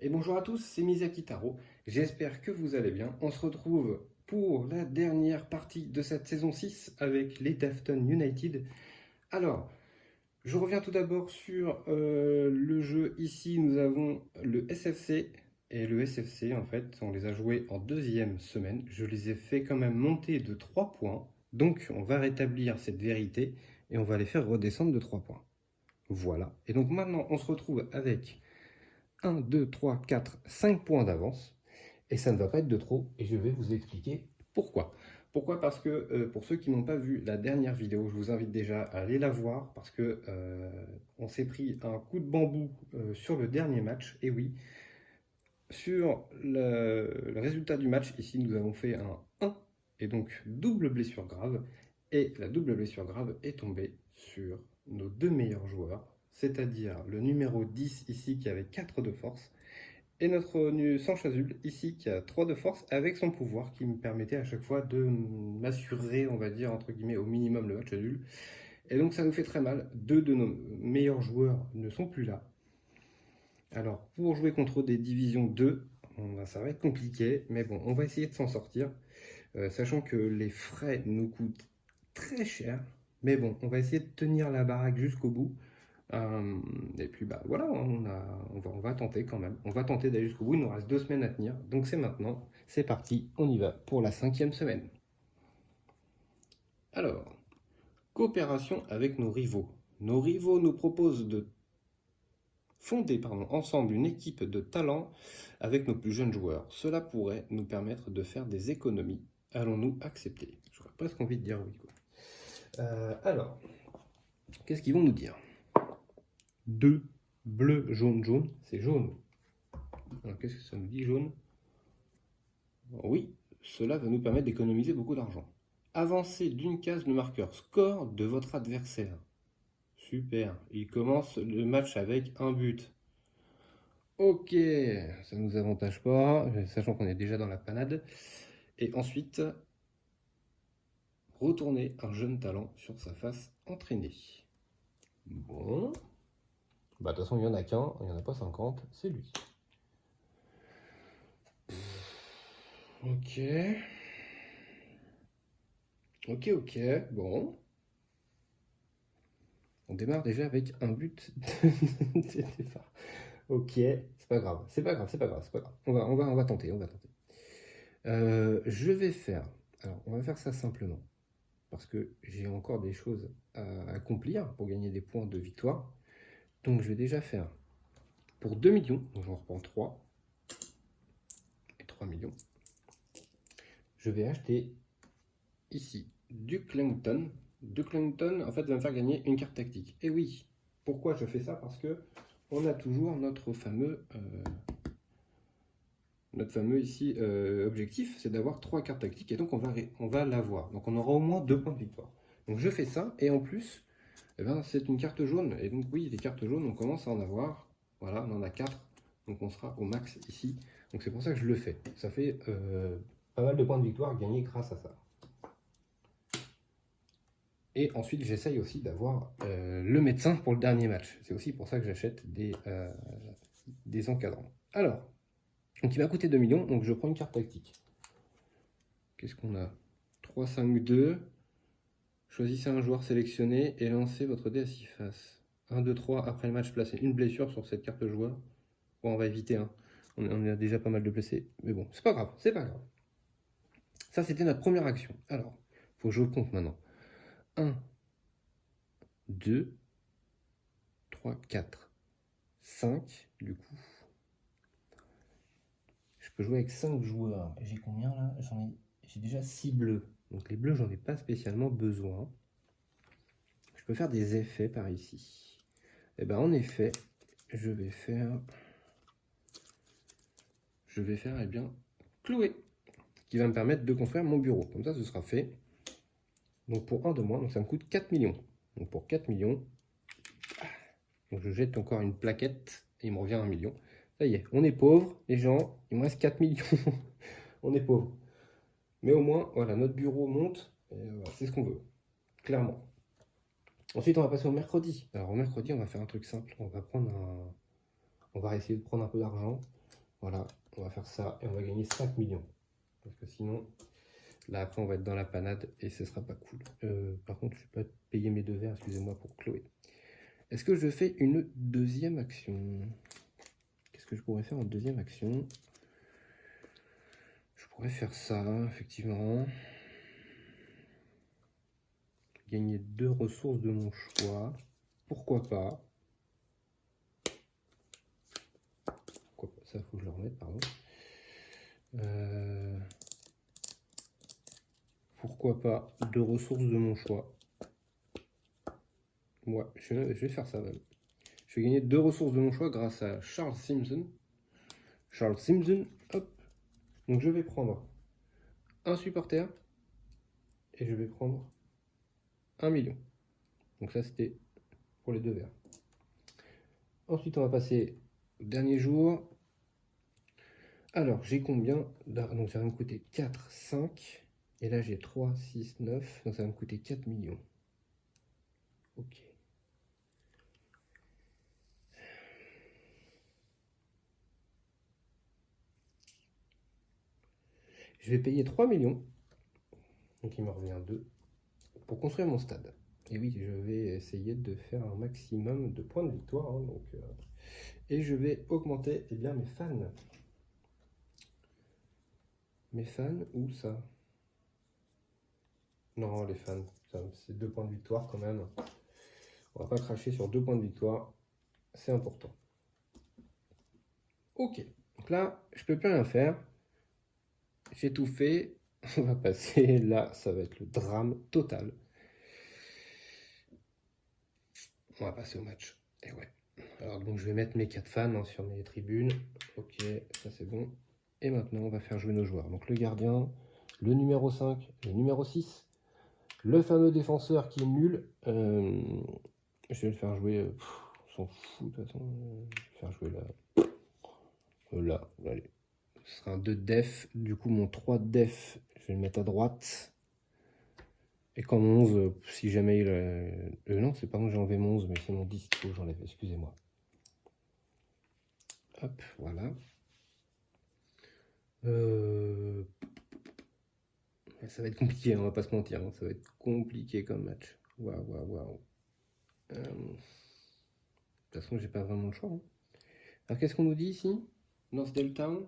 Et bonjour à tous, c'est Misaki Taro. J'espère que vous allez bien. On se retrouve pour la dernière partie de cette saison 6 avec les Dafton United. Alors, je reviens tout d'abord sur le jeu. Ici, nous avons le SFC. Et le SFC, en fait, on les a joués en deuxième semaine. Je les ai fait quand même monter de 3 points. Donc, on va rétablir cette vérité et on va les faire redescendre de 3 points. Voilà. Et donc maintenant, on se retrouve avec 1, 2, 3, 4, 5 points d'avance. Et ça ne va pas être de trop. Et je vais vous expliquer pourquoi. Pourquoi? Parce que pour ceux qui n'ont pas vu la dernière vidéo, je vous invite déjà à aller la voir. Parce que on s'est pris un coup de bambou sur le dernier match. Et oui, sur le résultat du match, ici nous avons fait un 1. Et donc double blessure grave. Et la double blessure grave est tombée sur nos deux meilleurs joueurs. C'est-à-dire le numéro 10 ici qui avait 4 de force et notre Sanche Azul ici qui a 3 de force avec son pouvoir qui me permettait à chaque fois de m'assurer, on va dire, entre guillemets, au minimum le match nul. Et donc ça nous fait très mal. Deux de nos meilleurs joueurs ne sont plus là. Alors pour jouer contre des divisions 2, ça va être compliqué, mais bon, on va essayer de s'en sortir, sachant que les frais nous coûtent très cher. Mais bon, on va essayer de tenir la baraque jusqu'au bout. Et puis bah voilà, on va tenter quand même. On va tenter d'aller jusqu'au bout. Il nous reste 2 semaines à tenir. Donc c'est maintenant. C'est parti. On y va pour la 5e semaine. Alors, coopération avec nos rivaux. Nos rivaux nous proposent de fonder ensemble une équipe de talent avec nos plus jeunes joueurs. Cela pourrait nous permettre de faire des économies. Allons-nous accepter? J'aurais presque envie de dire oui, quoi. Alors, qu'est-ce qu'ils vont nous dire? 2 bleu, jaune, jaune. C'est jaune. Alors, qu'est-ce que ça nous dit, jaune? Oui, cela va nous permettre d'économiser beaucoup d'argent. Avancez d'une case le marqueur score de votre adversaire. Super, il commence le match avec un but. Ok, ça ne nous avantage pas, sachant qu'on est déjà dans la panade. Et ensuite, retourner un jeune talent sur sa face entraînée. Bon, bah de toute façon il n'y en a qu'un, il n'y en a pas 50, c'est lui. Ok. Ok, bon. On démarre déjà avec un but de départ. Ok, c'est pas grave, c'est pas grave, c'est pas grave, c'est pas grave. On va tenter, on va tenter. Je vais faire, alors on va faire ça simplement, parce que j'ai encore des choses à accomplir pour gagner des points de victoire. Donc je vais déjà faire pour 2 millions, donc j'en reprends 3, et 3 millions. Je vais acheter ici Duke Ellington. Duke Ellington, en fait, va me faire gagner une carte tactique. Et oui, pourquoi je fais ça? Parce que on a toujours notre fameux ici objectif, c'est d'avoir 3 cartes tactiques et donc on va l'avoir. Donc on aura au moins 2 points de victoire. Donc je fais ça et en plus, eh ben, c'est une carte jaune. Et donc oui, les cartes jaunes, on commence à en avoir. Voilà, on en a 4. Donc on sera au max ici. Donc c'est pour ça que je le fais. Ça fait pas mal de points de victoire gagnés grâce à ça. Et ensuite, j'essaye aussi d'avoir le médecin pour le dernier match. C'est aussi pour ça que j'achète des encadrants. Alors, donc il m'a coûté 2 millions, donc je prends une carte tactique. Qu'est-ce qu'on a? 3, 5, 2. Choisissez un joueur sélectionné et lancez votre dé à 6 faces. 1, 2, 3, après le match, placez une blessure sur cette carte joueur. Bon, on va éviter, hein. On a déjà pas mal de blessés. Mais bon, c'est pas grave, c'est pas grave. Ça, c'était notre première action. Alors, il faut que je compte maintenant. 1, 2, 3, 4, 5, du coup. Je peux jouer avec 5 joueurs. J'ai combien là? J'ai déjà 6 bleus. Donc les bleus, j'en ai pas spécialement besoin. Je peux faire des effets par ici. Et bien en effet, je vais faire eh bien Chloé, qui va me permettre de construire mon bureau. Comme ça, ce sera fait. Donc pour 1 de moins, donc ça me coûte 4 millions. Donc pour 4 millions, donc je jette encore une plaquette et il me revient 1 million. Ça y est, on est pauvre, les gens, il me reste 4 millions. On est pauvre. Mais au moins, voilà, notre bureau monte, voilà, c'est ce qu'on veut, clairement. Ensuite, on va passer au mercredi. Alors au mercredi, on va faire un truc simple. On va essayer de prendre un peu d'argent. Voilà, on va faire ça et on va gagner 5 millions. Parce que sinon, là après on va être dans la panade et ce sera pas cool. Par contre, je vais pas payer mes 2 verres, excusez-moi pour Chloé. Est-ce que je fais une deuxième action? Qu'est-ce que je pourrais faire en deuxième action? Je pourrais faire ça, effectivement. Gagner 2 ressources de mon choix. Pourquoi pas? Ça, faut que je le remette, pardon. Pourquoi pas 2 ressources de mon choix? Ouais, je vais faire ça même. Je vais gagner 2 ressources de mon choix grâce à Charles Simpson. Charles Simpson, hop. Donc je vais prendre un supporter et je vais prendre 1 million. Donc ça c'était pour les 2 verres. Ensuite on va passer au dernier jour. Alors j'ai combien? Donc ça va me coûter 4, 5. Et là j'ai 3, 6, 9. Donc ça va me coûter 4 millions. Ok. Je vais payer 3 millions. Donc il me revient 2. Pour construire mon stade. Et oui, je vais essayer de faire un maximum de points de victoire. Hein, et je vais augmenter bien, mes fans. Mes fans, où ça? Non, les fans, c'est 2 points de victoire quand même. On va pas cracher sur 2 points de victoire. C'est important. Ok, donc là, je peux plus rien faire. J'ai tout fait. On va passer là, ça va être le drame total. On va passer au match. Et ouais. Alors donc je vais mettre mes 4 fans hein, sur mes tribunes. Ok, ça c'est bon. Et maintenant on va faire jouer nos joueurs. Donc le gardien, le numéro 5, le numéro 6, le fameux défenseur qui est nul. Je vais le faire jouer. On s'en fout de toute façon. Je vais le faire jouer là. Là, allez. Ce sera un 2 de def. Du coup mon 3 de def, je vais le mettre à droite. Et quand mon 11, si jamais il... non, c'est pas moi j'ai enlevé mon 11, mais c'est mon 10 qu'il faut que j'enlève, excusez-moi. Hop, voilà. Ça va être compliqué, on va pas se mentir. Hein. Ça va être compliqué comme match. Waouh, waouh, waouh. De toute façon, j'ai pas vraiment le choix. Hein. Alors, qu'est-ce qu'on nous dit ici? Northdale Town.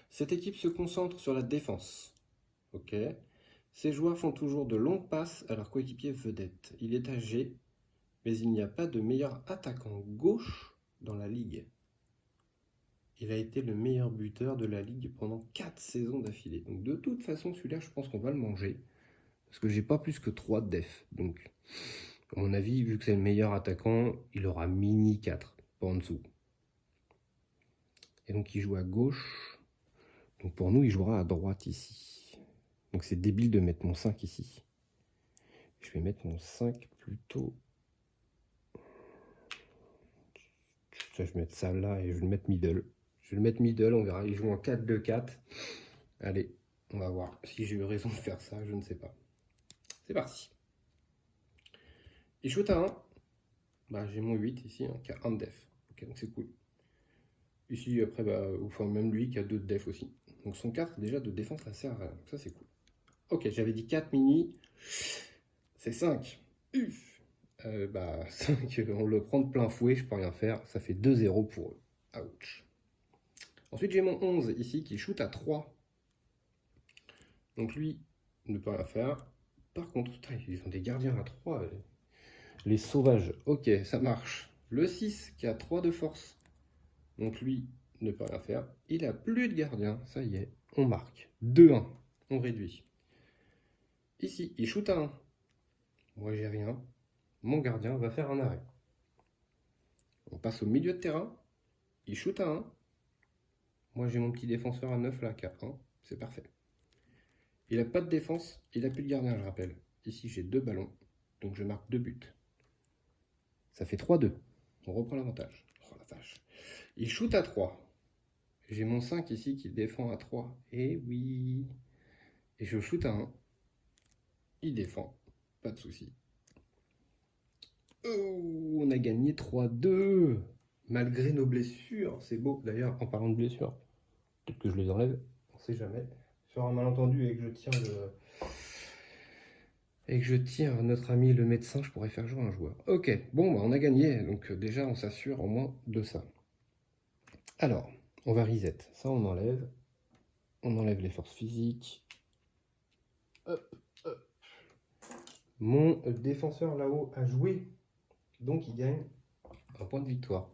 Cette équipe se concentre sur la défense. Ok. Ces joueurs font toujours de longues passes à leur coéquipier vedette. Il est âgé, mais il n'y a pas de meilleur attaquant gauche dans la ligue. Il a été le meilleur buteur de la ligue pendant 4 saisons d'affilée. Donc de toute façon, celui-là, je pense qu'on va le manger. Parce que j'ai pas plus que 3 de def. Donc, à mon avis, vu que c'est le meilleur attaquant, il aura mini 4, pas en dessous. Et donc il joue à gauche. Donc pour nous, il jouera à droite ici. Donc c'est débile de mettre mon 5 ici. Je vais mettre mon 5 plutôt... Ça, je vais mettre ça là et je vais le mettre middle. Je vais le mettre middle, on verra. Il joue en 4-2-4. Allez, on va voir si j'ai eu raison de faire ça, je ne sais pas. C'est parti. Il shoot à 1. Bah, j'ai mon 8 ici, hein, qui a 1 de def. Ok, donc c'est cool. Ici, après, enfin, même lui qui a 2 de def aussi. Donc son 4 déjà de défense, ça sert à rien. Donc ça, c'est cool. Ok, j'avais dit 4 mini. C'est 5. 5, on le prend de plein fouet, je peux rien faire. Ça fait 2-0 pour eux. Ouch. Ensuite, j'ai mon 11 ici qui shoot à 3. Donc lui ne peut rien faire. Par contre, putain, ils ont des gardiens à 3. Les sauvages. Ok, ça marche. Le 6 qui a 3 de force. Donc lui ne peut rien faire. Il a plus de gardien. Ça y est, on marque. 2-1. On réduit. Ici, il shoot à 1. Moi, j'ai rien. Mon gardien va faire un arrêt. On passe au milieu de terrain. Il shoot à 1. Moi, j'ai mon petit défenseur à 9 là, qui a 1. C'est parfait. Il n'a pas de défense. Il n'a plus de gardien, je rappelle. Ici, j'ai 2 ballons. Donc, je marque 2 buts. Ça fait 3-2. On reprend l'avantage. Oh la vache. Il shoot à 3. J'ai mon 5 ici qui défend à 3. Et oui. Et je shoot à 1. Il défend. Pas de souci. Oh, on a gagné 3-2. Malgré nos blessures. C'est beau. D'ailleurs, en parlant de blessures, Peut-être que je les enlève, on sait jamais. Sur un malentendu et que je tire notre ami le médecin, je pourrais faire jouer un joueur. Ok, bon, bah, on a gagné, donc déjà on s'assure au moins de ça. Alors, on va reset, ça on enlève. On enlève les forces physiques. Hop, hop. Mon défenseur là-haut a joué, donc il gagne un point de victoire.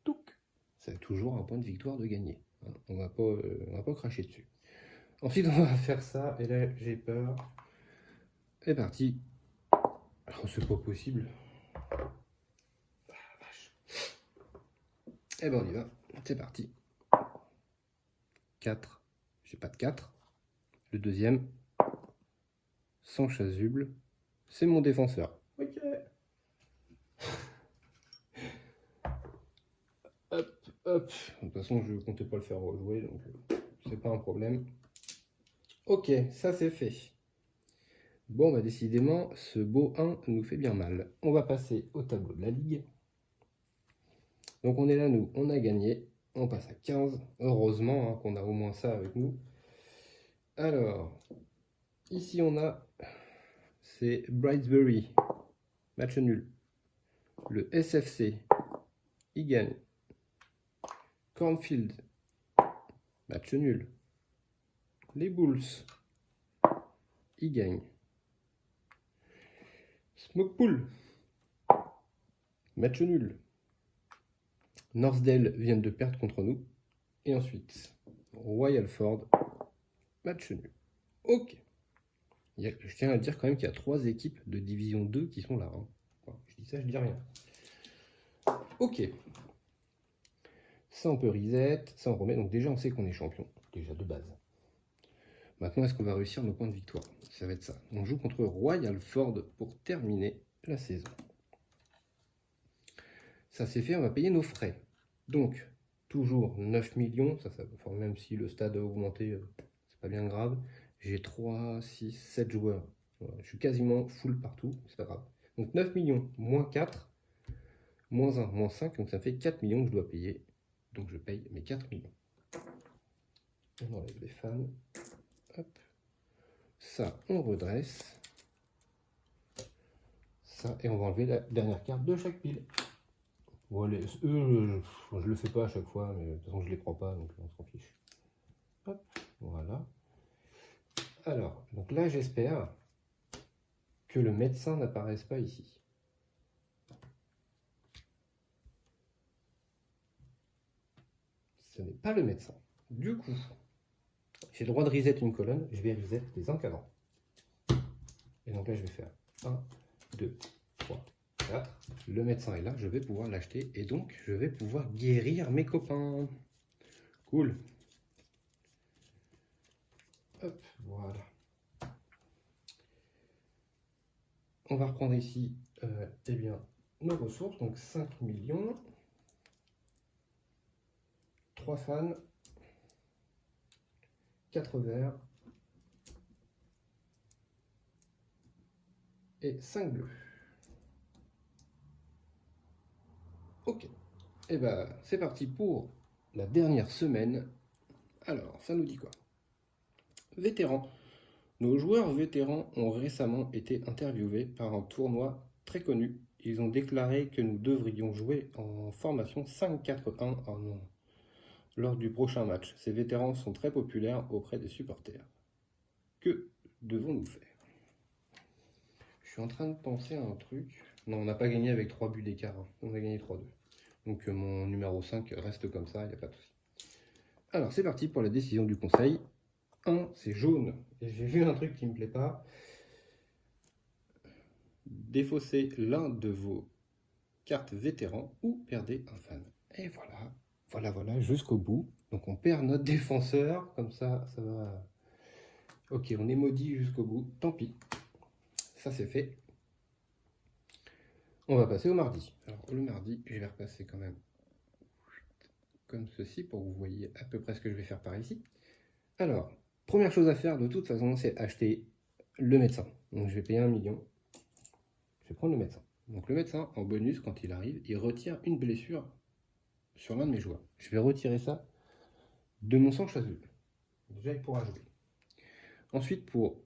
Touc. C'est toujours un point de victoire de gagner. On va pas cracher dessus. Ensuite, on va faire ça, et là j'ai peur. C'est parti. Oh, c'est pas possible. Ah, vache. Eh ben on y va. C'est parti. 4. J'ai pas de 4. Le deuxième. Sans chasuble. C'est mon défenseur. Ok. Hop, hop. De toute façon, je comptais pas le faire rejouer, donc c'est pas un problème. Ok, ça c'est fait. Bon, bah décidément, ce beau 1 nous fait bien mal. On va passer au tableau de la ligue. Donc on est là, nous, on a gagné. On passe à 15. Heureusement qu'on a au moins ça avec nous. Alors, ici on a, c'est Brightsbury, match nul. Le SFC, il gagne. Cornfield, match nul. Les Bulls, ils gagnent. Smokepool, match nul. Northdale viennent de perdre contre nous. Et ensuite, Royal Ford, match nul. Ok. Je tiens à dire quand même qu'il y a 3 équipes de division 2 qui sont là. Hein. Enfin, je dis ça, je dis rien. Ok. Ça, on peut reset. Ça, on remet. Donc déjà, on sait qu'on est champion. Déjà de base. Maintenant, est-ce qu'on va réussir nos points de victoire? Ça va être ça. On joue contre Royal Ford pour terminer la saison. Ça c'est fait, on va payer nos frais. Donc, toujours 9 millions. Enfin, même si le stade a augmenté, c'est pas bien grave. J'ai 3, 6, 7 joueurs. Voilà, je suis quasiment full partout, c'est pas grave. Donc 9 millions, moins 4, moins 1, moins 5. Donc ça fait 4 millions que je dois payer. Donc je paye mes 4 millions. On enlève les fans. Hop. Ça, on redresse. Ça, et on va enlever la dernière carte de chaque pile. Bon, eux, je le fais pas à chaque fois, mais de toute façon, je les prends pas, donc on s'en fiche. Hop, voilà. Alors, donc là, j'espère que le médecin n'apparaisse pas ici. Ce n'est pas le médecin. Du coup, j'ai le droit de reset une colonne, je vais reset des encadrants. Et donc là, je vais faire 1, 2, 3, 4. Le médecin est là, je vais pouvoir l'acheter et donc je vais pouvoir guérir mes copains. Cool. Hop, voilà. On va reprendre ici eh bien, nos ressources, donc 5 millions, 3 fans, 4 verts et 5 bleus. Ok, et ben c'est parti pour la dernière semaine. Alors, ça nous dit quoi? Vétérans. Nos joueurs vétérans ont récemment été interviewés par un tournoi très connu. Ils ont déclaré que nous devrions jouer en formation 5-4-1 lors du prochain match. Ces vétérans sont très populaires auprès des supporters. Que devons-nous faire? Je suis en train de penser à un truc. Non, on n'a pas gagné avec 3 buts d'écart. Hein. On a gagné 3-2. Donc mon numéro 5 reste comme ça, il n'y a pas de souci. Alors c'est parti pour la décision du conseil. 1, c'est jaune. Et j'ai vu un truc qui ne me plaît pas. Défaussez l'un de vos cartes vétérans ou perdez un fan. Et voilà, jusqu'au bout. Donc on perd notre défenseur, comme ça, ça va... Ok, on est maudit jusqu'au bout, tant pis. Ça c'est fait. On va passer au mardi. Alors le mardi, je vais repasser quand même comme ceci pour que vous voyez à peu près ce que je vais faire par ici. Alors, première chose à faire de toute façon, c'est acheter le médecin. Donc je vais payer 1 million. Je vais prendre le médecin. Donc le médecin, en bonus, quand il arrive, il retire une blessure sur l'un de mes joueurs. Je vais retirer ça de mon sang chasuble. Déjà, il pourra jouer. Ensuite, pour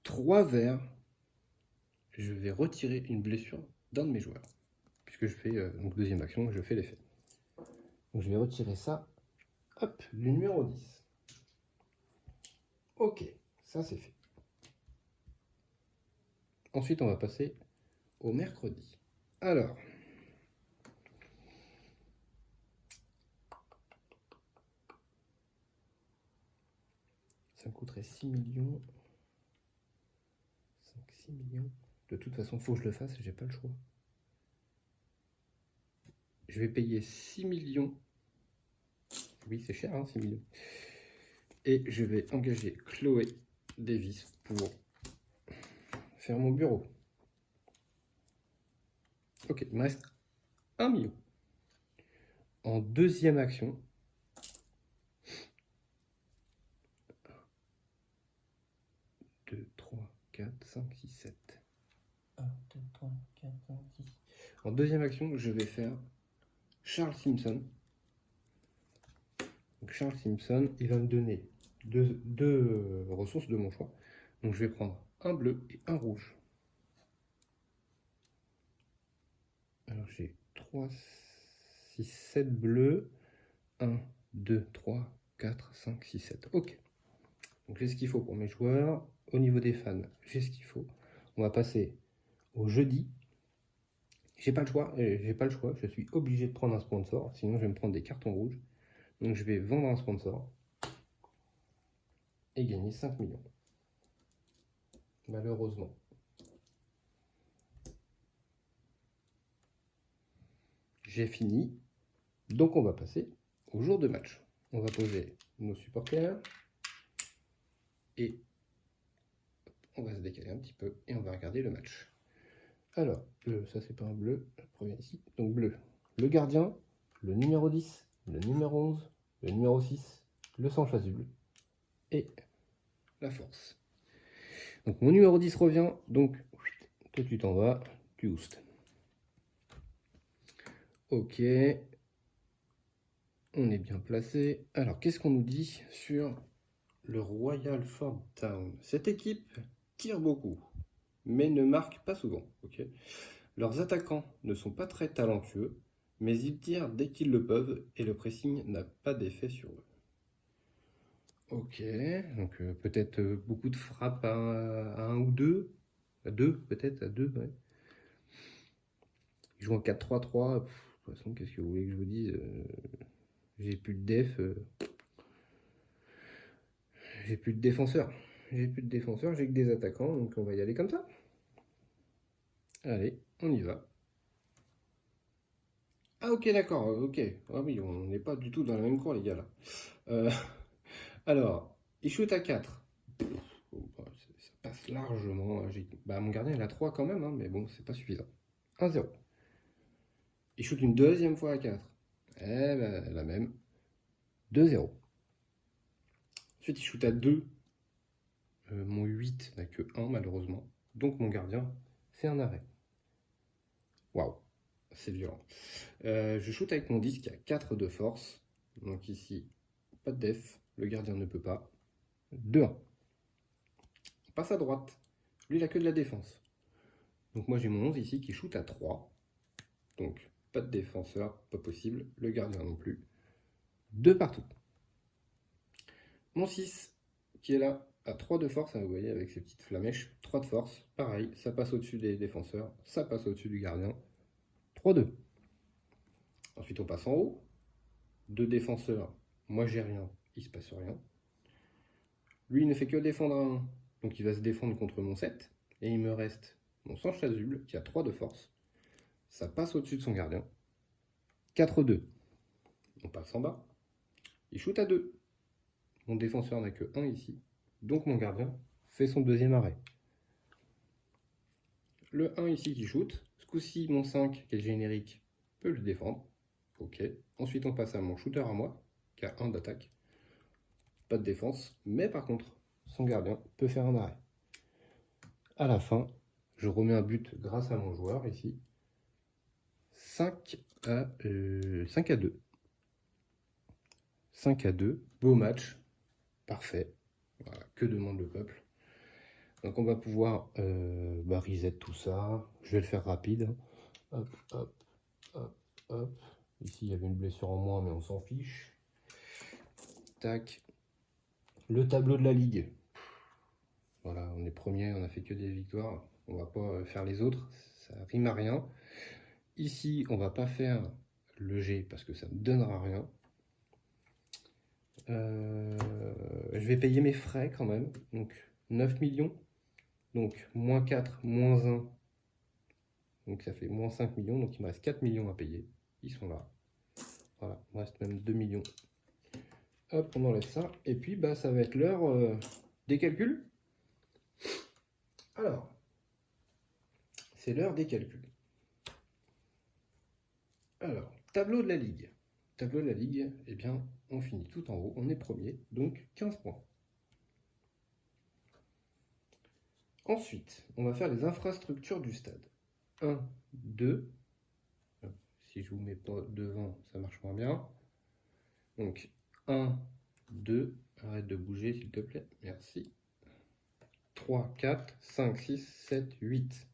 3 verts, je vais retirer une blessure d'un de mes joueurs. Puisque je fais, donc deuxième action, je fais l'effet. Donc je vais retirer ça, hop, du numéro 10. Ok, ça c'est fait. Ensuite, on va passer au mercredi. Alors, ça me coûterait 6 millions. 5-6 millions. De toute façon, il faut que je le fasse, j'ai pas le choix. Je vais payer 6 millions. Oui, c'est cher, hein, 6 millions. Et je vais engager Chloé Davis pour faire mon bureau. Ok, il me reste 1 million. En deuxième action, 2, 3, 4, 5, 6, 7. 1, 2, 3, 4, 5, 6. En deuxième action, je vais faire Charles Simpson. Donc Charles Simpson, il va me donner deux ressources de mon choix. Donc je vais prendre un bleu et un rouge. Alors j'ai 3, 6, 7 bleus. 1, 2, 3, 4, 5, 6, 7. Ok. Donc j'ai ce qu'il faut pour mes joueurs. Au niveau des fans, j'ai ce qu'il faut. On va passer au jeudi. J'ai pas le choix. Je suis obligé de prendre un sponsor. Sinon je vais me prendre des cartons rouges. Donc je vais vendre un sponsor. Et gagner 5 millions. Malheureusement. J'ai fini. Donc on va passer au jour de match. On va poser nos supporters. Et on va se décaler un petit peu. Et on va regarder le match. Alors, ça c'est pas un bleu. Le premier ici. Donc bleu. Le gardien. Le numéro 10. Le numéro 11. Le numéro 6. Le sang chasuble. Et la force. Donc mon numéro 10 revient. Donc toi tu t'en vas. Tu oustes. Ok. On est bien placé. Alors, qu'est-ce qu'on nous dit sur le Royal Ford Town? Cette équipe tire beaucoup, mais ne marque pas souvent. Okay, leurs attaquants ne sont pas très talentueux, mais ils tirent dès qu'ils le peuvent et le pressing n'a pas d'effet sur eux. Ok, donc peut-être beaucoup de frappes à 1 ou 2. À 2, peut-être, à 2, ouais. Ils jouent en 4-3-3. De toute façon, qu'est-ce que vous voulez que je vous dise? J'ai plus de def. J'ai plus de défenseurs. J'ai que des attaquants, donc on va y aller comme ça. Allez, on y va. Ah ok, d'accord, ok. Ah oui, on n'est pas du tout dans la même cour, les gars, là. Alors, il shoot à 4. Ça passe largement. Mon gardien, il a 3 quand même, hein, mais bon, c'est pas suffisant. 1-0. Il shoot une deuxième fois à 4. Eh ben, la même. 2-0. Ensuite, il shoot à 2. Mon 8 n'a que 1, malheureusement. Donc, mon gardien, c'est un arrêt. Waouh, c'est violent. Je shoot avec mon 10 qui a 4 de force. Donc ici, pas de def. Le gardien ne peut pas. 2-1. On passe à droite. Lui, il a que de la défense. Donc moi, j'ai mon 11 ici qui shoot à 3. Donc, pas de défenseur, pas possible. Le gardien non plus. 2 partout. Mon 6 qui est là à 3 de force. Hein, vous voyez, avec ses petites flamèches. 3 de force. Pareil, ça passe au-dessus des défenseurs. Ça passe au-dessus du gardien. 3-2. Ensuite, on passe en haut. 2 défenseurs. Moi, j'ai rien. Il se passe rien. Lui, il ne fait que défendre à 1. Donc il va se défendre contre mon 7. Et il me reste mon sang chasuble qui a 3 de force. Ça passe au-dessus de son gardien. 4-2. On passe en bas. Il shoot à 2. Mon défenseur n'a que 1 ici. Donc mon gardien fait son deuxième arrêt. Le 1 ici qui shoot. Ce coup-ci, mon 5, qui est le générique, peut le défendre. Ok. Ensuite, on passe à mon shooter à moi, qui a 1 d'attaque. Pas de défense. Mais par contre, son gardien peut faire un arrêt. À la fin, je remets un but grâce à mon joueur ici. 5-2. 5-2, beau match, parfait. Voilà, que demande le peuple. Donc on va pouvoir reset tout ça. Je vais le faire rapide. Hop, hop, hop, hop. Ici il y avait une blessure en moins, mais on s'en fiche. Tac. Le tableau de la ligue. Voilà, on est premier, on a fait que des victoires. On va pas faire les autres, ça rime à rien. Ici, on va pas faire le G parce que ça ne donnera rien. Je vais payer mes frais quand même. Donc 9 millions. Donc moins 4, moins 1. Donc ça fait moins 5 millions. Donc il me reste 4 millions à payer. Ils sont là. Voilà, il me reste même 2 millions. Hop, on enlève ça. Et puis bah, ça va être l'heure des calculs. Alors, c'est l'heure des calculs. Alors, tableau de la Ligue. Tableau de la Ligue, eh bien, on finit tout en haut. On est premier, donc 15 points. Ensuite, on va faire les infrastructures du stade. 1, 2. Si je ne vous mets pas devant, ça marche moins bien. Donc, 1, 2. Arrête de bouger, s'il te plaît. Merci. 3, 4, 5, 6, 7, 8.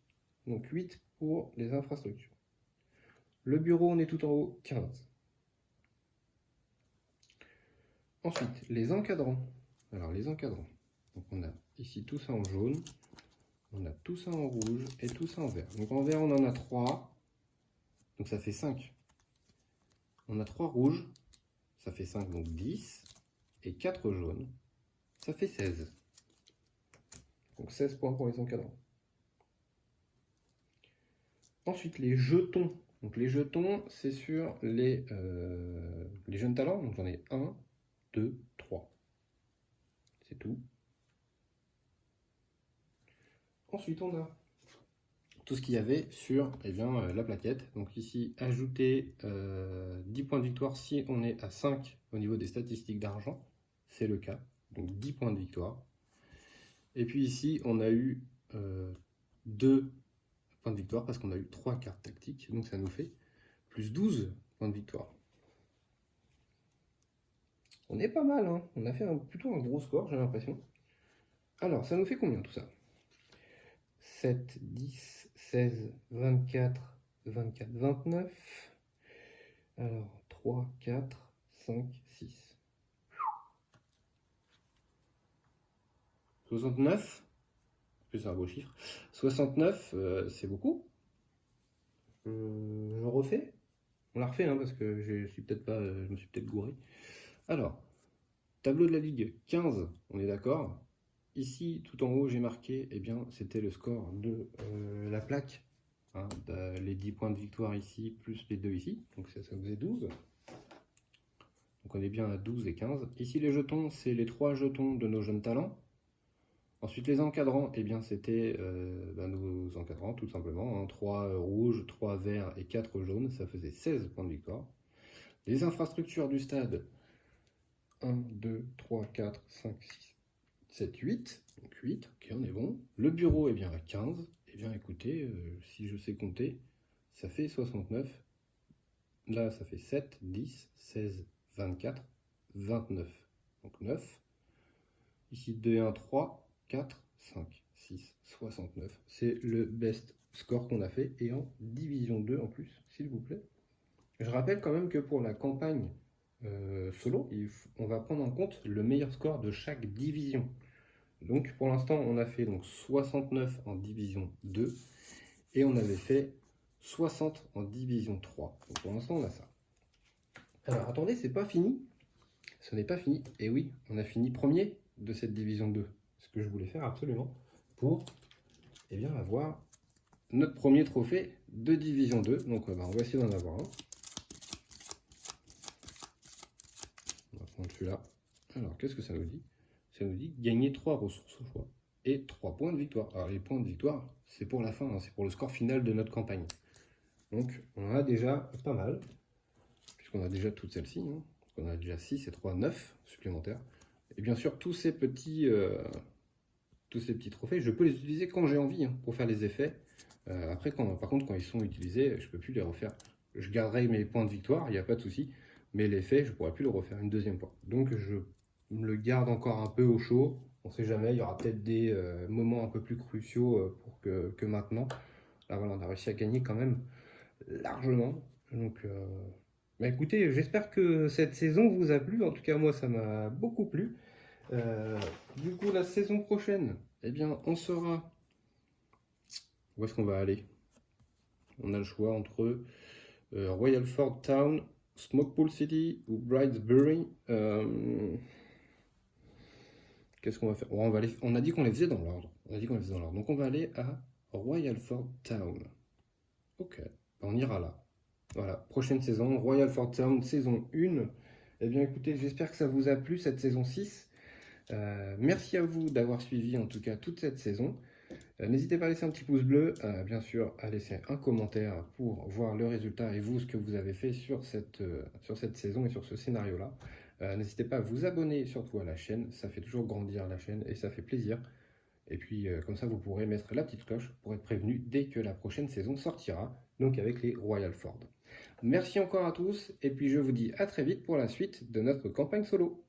Donc, 8 pour les infrastructures. Le bureau, on est tout en haut, 15. Ensuite, les encadrants. Alors, les encadrants. Donc, on a ici tout ça en jaune. On a tout ça en rouge et tout ça en vert. Donc en vert, on en a 3. Donc ça fait 5. On a 3 rouges. Ça fait 5, donc 10. Et 4 jaunes. Ça fait 16. Donc 16 points pour les encadrants. Ensuite, les jetons. Donc les jetons, c'est sur les jeunes talents. Donc j'en ai 1, 2, 3. C'est tout. Ensuite, on a tout ce qu'il y avait sur la plaquette. Donc ici, ajouter 10 points de victoire si on est à 5 au niveau des statistiques d'argent. C'est le cas. Donc 10 points de victoire. Et puis ici, on a eu 2 points de victoire parce qu'on a eu 3 cartes tactiques. Donc ça nous fait plus 12 points de victoire. On est pas mal, hein. On a fait plutôt un gros score, j'ai l'impression. Alors, ça nous fait combien tout ça? 7, 10, 16, 24, 24, 29. Alors, 3, 4, 5, 6. 69. C'est un beau chiffre. 69, c'est beaucoup. Je refais. On la refait, hein, parce que je me suis peut-être gouré. Alors, tableau de la Ligue, 15, on est d'accord. Ici, tout en haut, j'ai marqué, eh bien, c'était le score de la plaque. Hein, les 10 points de victoire ici, plus les 2 ici. Donc ça faisait 12. Donc on est bien à 12 et 15. Ici, les jetons, c'est les 3 jetons de nos jeunes talents. Ensuite, les encadrants, eh bien, c'était nos encadrants, tout simplement. Hein, 3 rouges, 3 verts et 4 jaunes. Ça faisait 16 points de victoire. Les infrastructures du stade, 1, 2, 3, 4, 5, 6, 7, 8. Donc 8, ok, on est bon. Le bureau est bien à 15. Eh bien, écoutez, si je sais compter, ça fait 69. Là, ça fait 7, 10, 16, 24, 29. Donc 9. Ici, 2 et 1, 3, 4, 5, 6, 69. C'est le best score qu'on a fait. Et en division 2 en plus, s'il vous plaît. Je rappelle quand même que pour la campagne solo, on va prendre en compte le meilleur score de chaque division. Donc pour l'instant, on a fait donc 69 en division 2 et on avait fait 60 en division 3. Donc pour l'instant, on a ça. Alors attendez, c'est pas fini. Ce n'est pas fini. Et oui, on a fini premier de cette division 2. Ce que je voulais faire absolument pour avoir notre premier trophée de division 2. Donc on va essayer d'en avoir un. On va prendre celui-là. Alors qu'est-ce que ça nous dit? Ça nous dit gagner 3 ressources au choix et 3 points de victoire. Alors les points de victoire, c'est pour la fin, hein, c'est pour le score final de notre campagne. Donc on en a déjà pas mal, puisqu'on a déjà toutes celles-ci. Hein. On a déjà 6 et 3, 9 supplémentaires. Et bien sûr, tous ces petits trophées, je peux les utiliser quand j'ai envie, hein, pour faire les effets. Après, par contre, quand ils sont utilisés, je ne peux plus les refaire. Je garderai mes points de victoire, il n'y a pas de souci. mais l'effet, je ne pourrais plus le refaire une deuxième fois. Donc je me le garde encore un peu au chaud. On ne sait jamais, il y aura peut-être des moments un peu plus cruciaux pour que maintenant. Là voilà, on a réussi à gagner quand même largement. Donc bah, écoutez, j'espère que cette saison vous a plu. En tout cas, moi, ça m'a beaucoup plu. Du coup, la saison prochaine, eh bien, on saura où est-ce qu'on va aller. On a le choix entre Royal Ford Town, Smokepool City ou Bridesbury. Qu'est-ce qu'on va faire? On a dit qu'on les faisait dans l'ordre. Donc on va aller à Royal Ford Town. Ok, on ira là. Voilà, prochaine saison, Royal Ford Town, saison 1. Eh bien écoutez, j'espère que ça vous a plu cette saison 6. Merci à vous d'avoir suivi en tout cas toute cette saison. N'hésitez pas à laisser un petit pouce bleu, bien sûr à laisser un commentaire pour voir le résultat et vous ce que vous avez fait sur cette saison et sur ce scénario-là. N'hésitez pas à vous abonner surtout à la chaîne, ça fait toujours grandir la chaîne et ça fait plaisir. Et puis comme ça vous pourrez mettre la petite cloche pour être prévenu dès que la prochaine saison sortira, donc avec les Royal Ford. Merci encore à tous et puis je vous dis à très vite pour la suite de notre campagne solo.